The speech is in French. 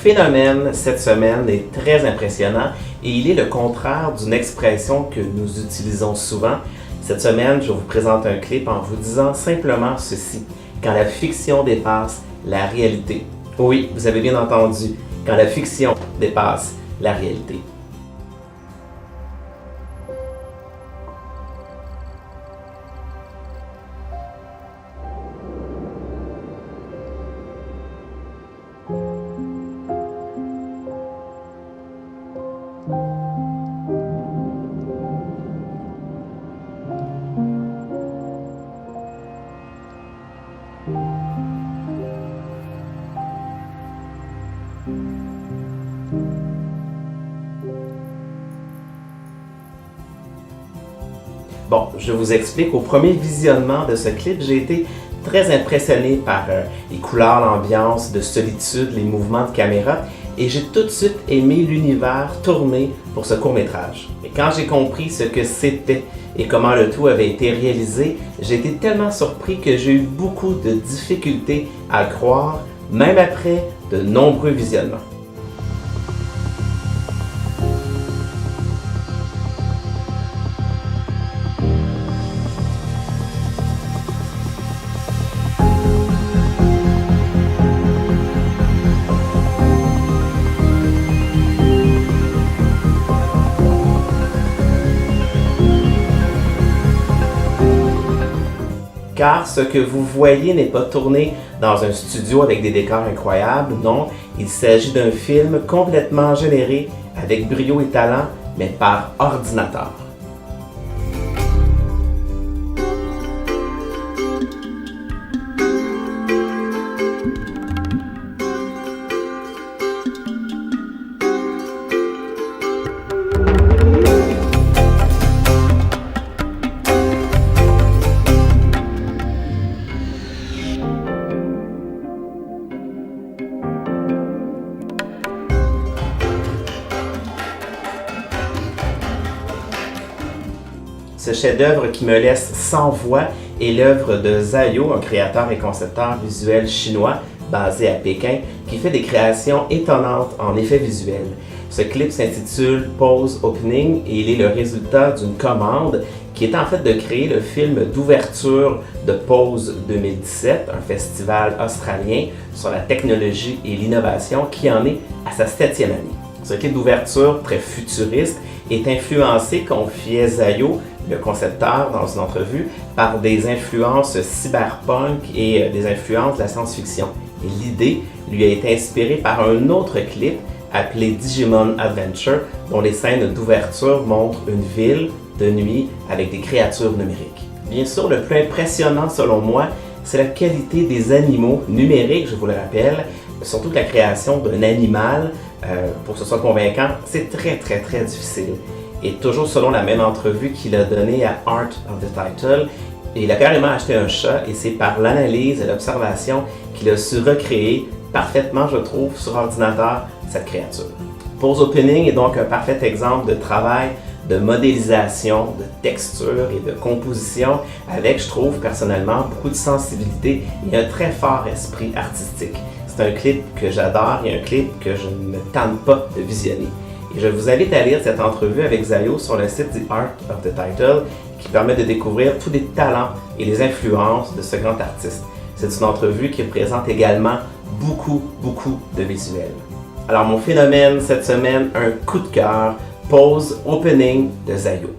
phénomène cette semaine est très impressionnant et il est le contraire d'une expression que nous utilisons souvent. Cette semaine, je vous présente un clip en vous disant simplement ceci: quand la fiction dépasse la réalité. Oui, vous avez bien entendu, quand la fiction dépasse la réalité. Bon, je vous explique, au premier visionnement de ce clip, j'ai été très impressionné par les couleurs, l'ambiance de solitude, les mouvements de caméra, et j'ai tout de suite aimé l'univers tourné pour ce court-métrage. Et quand j'ai compris ce que c'était et comment le tout avait été réalisé, j'ai été tellement surpris que j'ai eu beaucoup de difficultés à le croire, même après de nombreux visionnements. Car ce que vous voyez n'est pas tourné dans un studio avec des décors incroyables, non, il s'agit d'un film complètement généré avec brio et talent, mais par ordinateur. Ce chef-d'œuvre qui me laisse sans voix est l'œuvre de Zhayo, un créateur et concepteur visuel chinois basé à Pékin, qui fait des créations étonnantes en effets visuels. Ce clip s'intitule Pose Opening et il est le résultat d'une commande qui est en fait de créer le film d'ouverture de Pose 2017, un festival australien sur la technologie et l'innovation qui en est à sa 7e année. Ce clip d'ouverture très futuriste est influencé, confiait Zhayo, le concepteur, dans une entrevue, par des influences cyberpunk et des influences de la science-fiction. Et l'idée lui a été inspirée par un autre clip appelé Digimon Adventure, dont les scènes d'ouverture montrent une ville de nuit avec des créatures numériques. Bien sûr, le plus impressionnant selon moi, c'est la qualité des animaux numériques, je vous le rappelle, surtout que la création d'un animal, pour que ce soit convaincant, c'est très difficile. Et toujours selon la même entrevue qu'il a donnée à Art of the Title, il a carrément acheté un chat et c'est par l'analyse et l'observation qu'il a su recréer parfaitement, je trouve, sur ordinateur, cette créature. Pose Opening est donc un parfait exemple de travail de modélisation, de texture et de composition avec, je trouve personnellement, beaucoup de sensibilité et un très fort esprit artistique. C'est un clip que j'adore et un clip que je ne me tente pas de visionner. Et je vous invite à lire cette entrevue avec Zhayo sur le site The Art of the Title qui permet de découvrir tous les talents et les influences de ce grand artiste. C'est une entrevue qui présente également beaucoup de visuels. Alors mon phénomène cette semaine, un coup de cœur, Pose Opening de Zhayo.